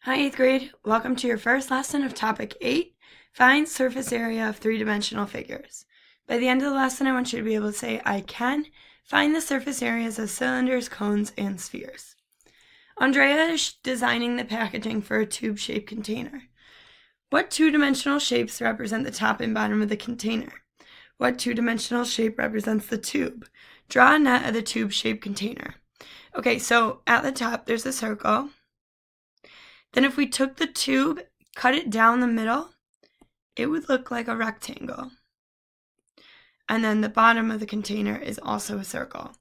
Hi, 8th grade. Welcome to your first lesson of Topic 8, Find Surface Area of Three-Dimensional Figures. By the end of the lesson, I want you to be able to say, I can find the surface areas of cylinders, cones, and spheres. Andrea is designing the packaging for a tube-shaped container. What two-dimensional shapes represent the top and bottom of the container? What two-dimensional shape represents the tube? Draw a net of the tube-shaped container. Okay, so at the top, there's a circle. Then if we took the tube, cut it down the middle, it would look like a rectangle. And then the bottom of the container is also a circle.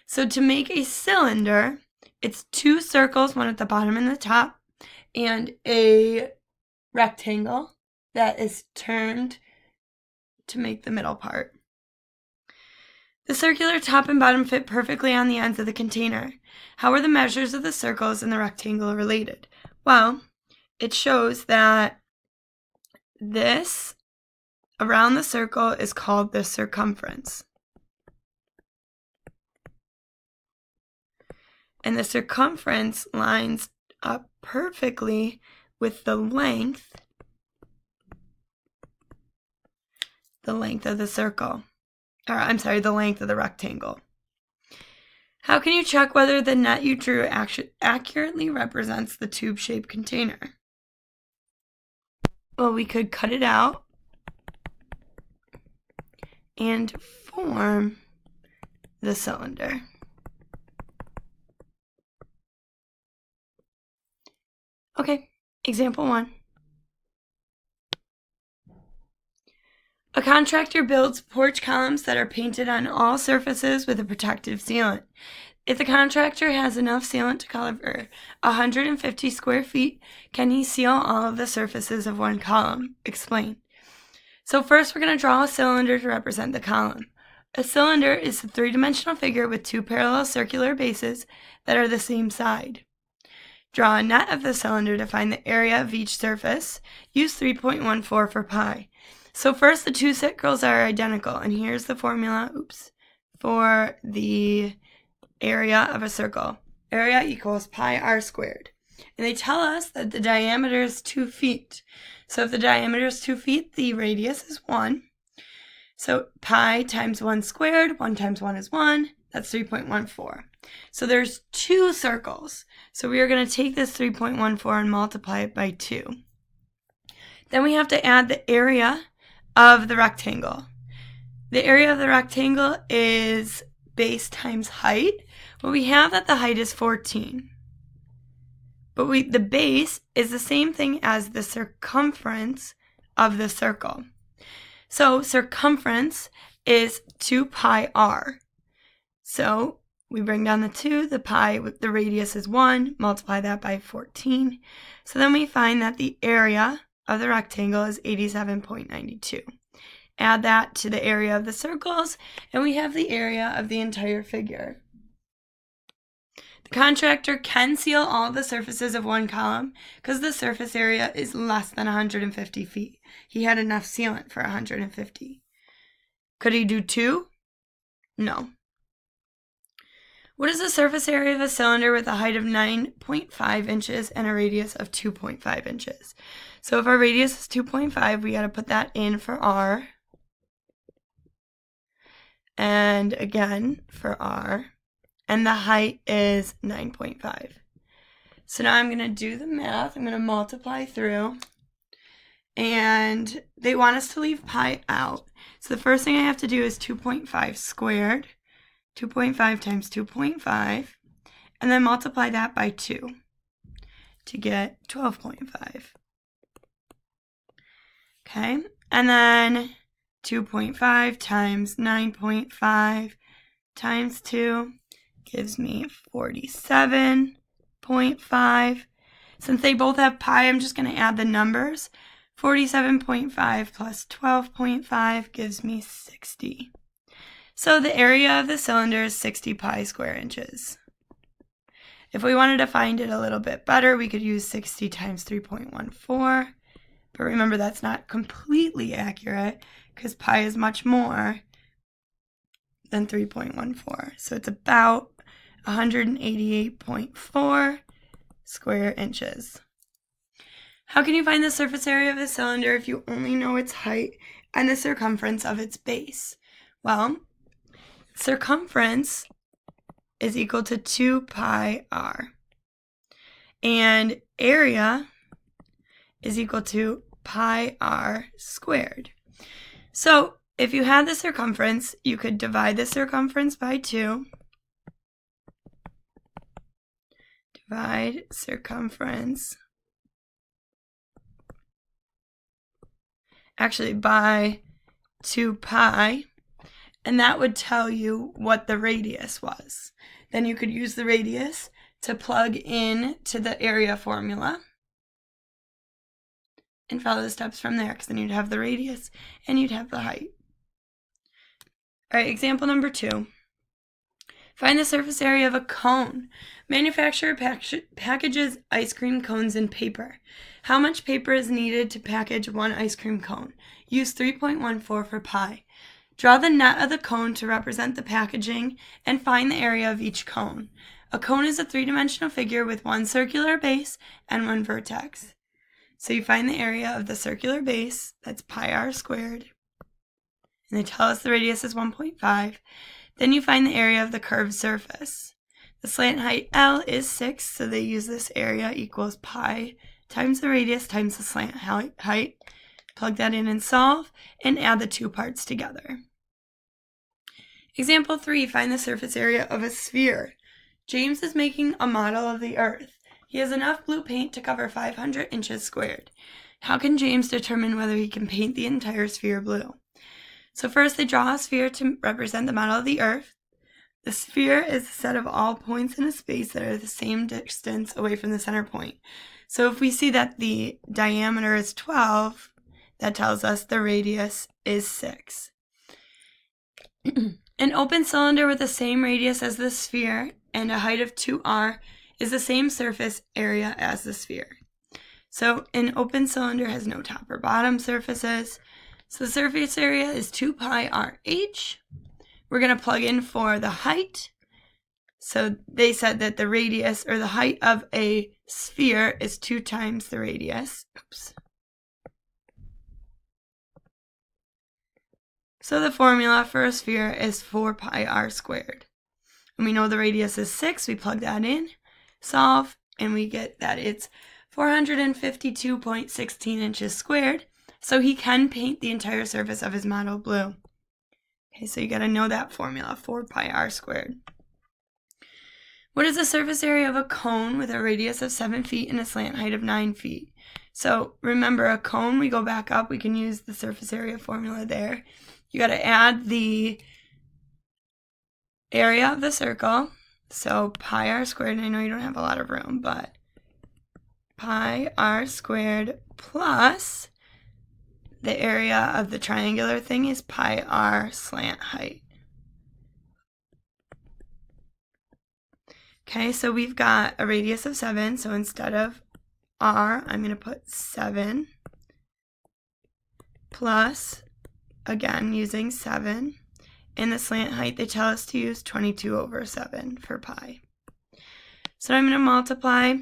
So to make a cylinder, it's two circles, one at the bottom and the top, and a rectangle that is turned to make the middle part. The circular top and bottom fit perfectly on the ends of the container. How are the measures of the circles and the rectangle related? Well, it shows that this around the circle is called the circumference. And the circumference lines up perfectly with the length of the circle. The length of the rectangle. How can you check whether the net you drew accurately represents the tube-shaped container? Well, we could cut it out and form the cylinder. Okay, example 1. A contractor builds porch columns that are painted on all surfaces with a protective sealant. If the contractor has enough sealant to cover 150 square feet, can he seal all of the surfaces of one column? Explain. So first we're going to draw a cylinder to represent the column. A cylinder is a three-dimensional figure with two parallel circular bases that are the same side. Draw a net of the cylinder to find the area of each surface. Use 3.14 for pi. So first the two circles are identical, and here's the formula, for the area of a circle. Area equals pi r squared. And they tell us that the diameter is 2 feet. So if the diameter is 2 feet, the radius is 1. So pi times 1 squared, 1 times 1 is 1, that's 3.14. So there's two circles. So we are going to take this 3.14 and multiply it by 2. Then we have to add the area of the rectangle. The area of the rectangle is base times height. Well, we have that the height is 14. But the base is the same thing as the circumference of the circle. So circumference is 2 pi r. So we bring down the 2, the pi, the radius is 1, multiply that by 14. So then we find that the area of the rectangle is 87.92. Add that to the area of the circles, and we have the area of the entire figure. The contractor can seal all the surfaces of one column because the surface area is less than 150 feet. He had enough sealant for 150. Could he do 2? No. What is the surface area of a cylinder with a height of 9.5 inches and a radius of 2.5 inches? So if our radius is 2.5, we got to put that in for r. And again for r. And the height is 9.5. So now I'm going to do the math. I'm going to multiply through. And they want us to leave pi out. So the first thing I have to do is 2.5 squared. 2.5 times 2.5. And then multiply that by 2 to get 12.5. Okay, and then 2.5 times 9.5 times 2 gives me 47.5. Since they both have pi, I'm just going to add the numbers. 47.5 plus 12.5 gives me 60. So the area of the cylinder is 60 pi square inches. If we wanted to find it a little bit better, we could use 60 times 3.14. But remember, that's not completely accurate because pi is much more than 3.14. So it's about 188.4 square inches. How can you find the surface area of a cylinder if you only know its height and the circumference of its base? Well, circumference is equal to 2 pi r. And area is equal to pi r squared. So if you had the circumference, you could divide the circumference by 2. Divide circumference. Actually, by 2 pi. And that would tell you what the radius was. Then you could use the radius to plug in to the area formula and follow the steps from there, because then you'd have the radius and you'd have the height. All right, example number 2. Find the surface area of a cone. Manufacturer packages ice cream cones in paper. How much paper is needed to package one ice cream cone? Use 3.14 for pi. Draw the net of the cone to represent the packaging and find the area of each cone. A cone is a three-dimensional figure with one circular base and one vertex. So you find the area of the circular base, that's pi r squared, and they tell us the radius is 1.5. Then you find the area of the curved surface. The slant height L is 6, so they use this area equals pi times the radius times the slant height. Plug that in and solve, and add the two parts together. Example 3, find the surface area of a sphere. James is making a model of the Earth. He has enough blue paint to cover 500 inches squared. How can James determine whether he can paint the entire sphere blue? So first they draw a sphere to represent the model of the Earth. The sphere is a set of all points in a space that are the same distance away from the center point. So if we see that the diameter is 12, that tells us the radius is 6. An open cylinder with the same radius as the sphere and a height of 2r is the same surface area as the sphere. So an open cylinder has no top or bottom surfaces. So the surface area is 2 pi rh. We're going to plug in for the height. So they said that the radius or the height of a sphere is 2 times the radius. Oops. So the formula for a sphere is 4 pi r squared. And we know the radius is 6. We plug that in, solve, and we get that it's 452.16 inches squared. So he can paint the entire surface of his model blue. Okay, so you got to know that formula, 4 pi r squared. What is the surface area of a cone with a radius of 7 feet and a slant height of 9 feet? So remember, a cone, we go back up, we can use the surface area formula there. You got to add the area of the circle. So pi r squared, and I know you don't have a lot of room, but pi r squared plus the area of the triangular thing is pi r slant height. Okay, so we've got a radius of 7, so instead of r, I'm going to put 7 plus, again, using 7. In the slant height, they tell us to use 22 over 7 for pi. So I'm going to multiply.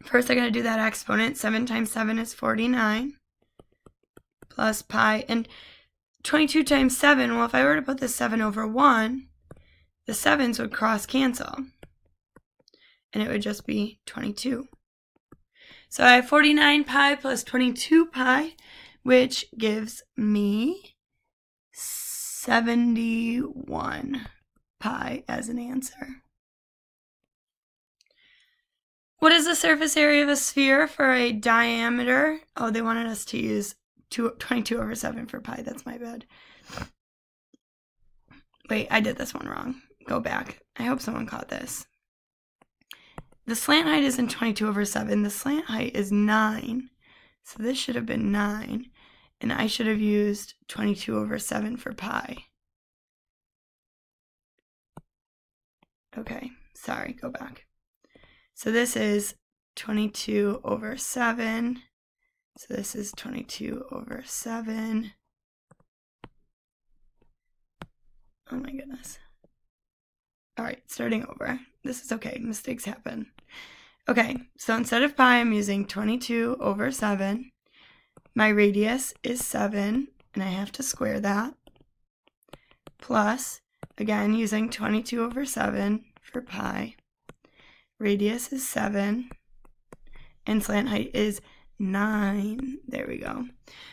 First, I got to do that exponent. 7 times 7 is 49 plus pi. And 22 times 7, well, if I were to put the 7 over 1, the 7s would cross cancel. And it would just be 22. So I have 49 pi plus 22 pi, which gives me 71 pi as an answer. What is the surface area of a sphere for a diameter? Oh, they wanted us to use 22 over 7 for pi. That's my bad. Wait, I did this one wrong. Go back. I hope someone caught this. The slant height isn't 22 over 7. The slant height is 9. So this should have been 9. And I should have used 22 over 7 for pi. Okay, sorry, go back. So this is 22 over 7. So this is 22 over 7. Oh my goodness. All right, starting over. This is okay. Mistakes happen. Okay, so instead of pi, I'm using 22 over 7. My radius is 7, and I have to square that. Plus, again, using 22 over 7 for pi. Radius is 7, and slant height is 9. There we go.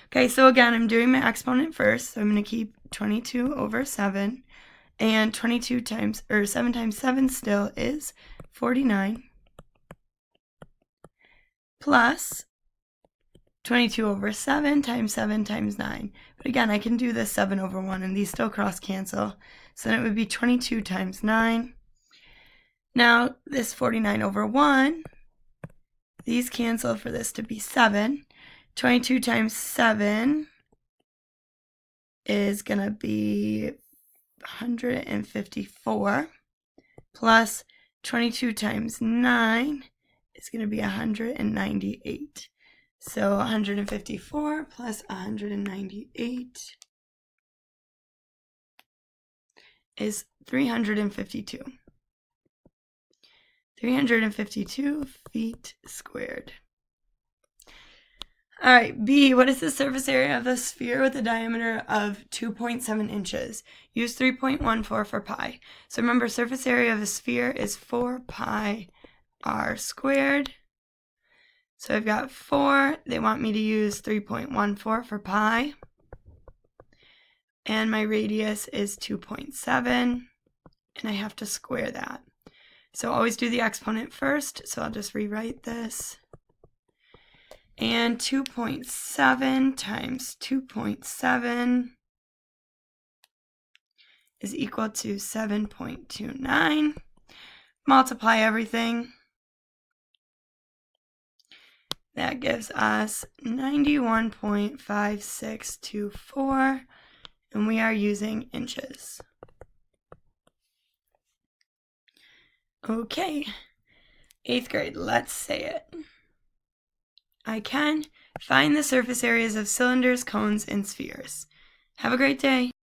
Okay, so again, I'm doing my exponent first. So I'm going to keep 22 over 7. And 22 times, or 7 times 7 still is 49. Plus 22 over 7 times 7 times 9. But again, I can do this 7 over 1, and these still cross cancel. So then it would be 22 times 9. Now, this 49 over 1, these cancel for this to be 7. 22 times 7 is going to be 154. Plus 22 times 9 is going to be 198. So 154 plus 198 is 352. 352 feet squared. All right, B, what is the surface area of a sphere with a diameter of 2.7 inches? Use 3.14 for pi. So remember, surface area of a sphere is 4 pi r squared. So I've got 4. They want me to use 3.14 for pi. And my radius is 2.7. And I have to square that. So always do the exponent first. So I'll just rewrite this. And 2.7 times 2.7 is equal to 7.29. Multiply everything. That gives us 91.5624, and we are using inches. Okay, 8th grade, let's say it. I can find the surface areas of cylinders, cones, and spheres. Have a great day.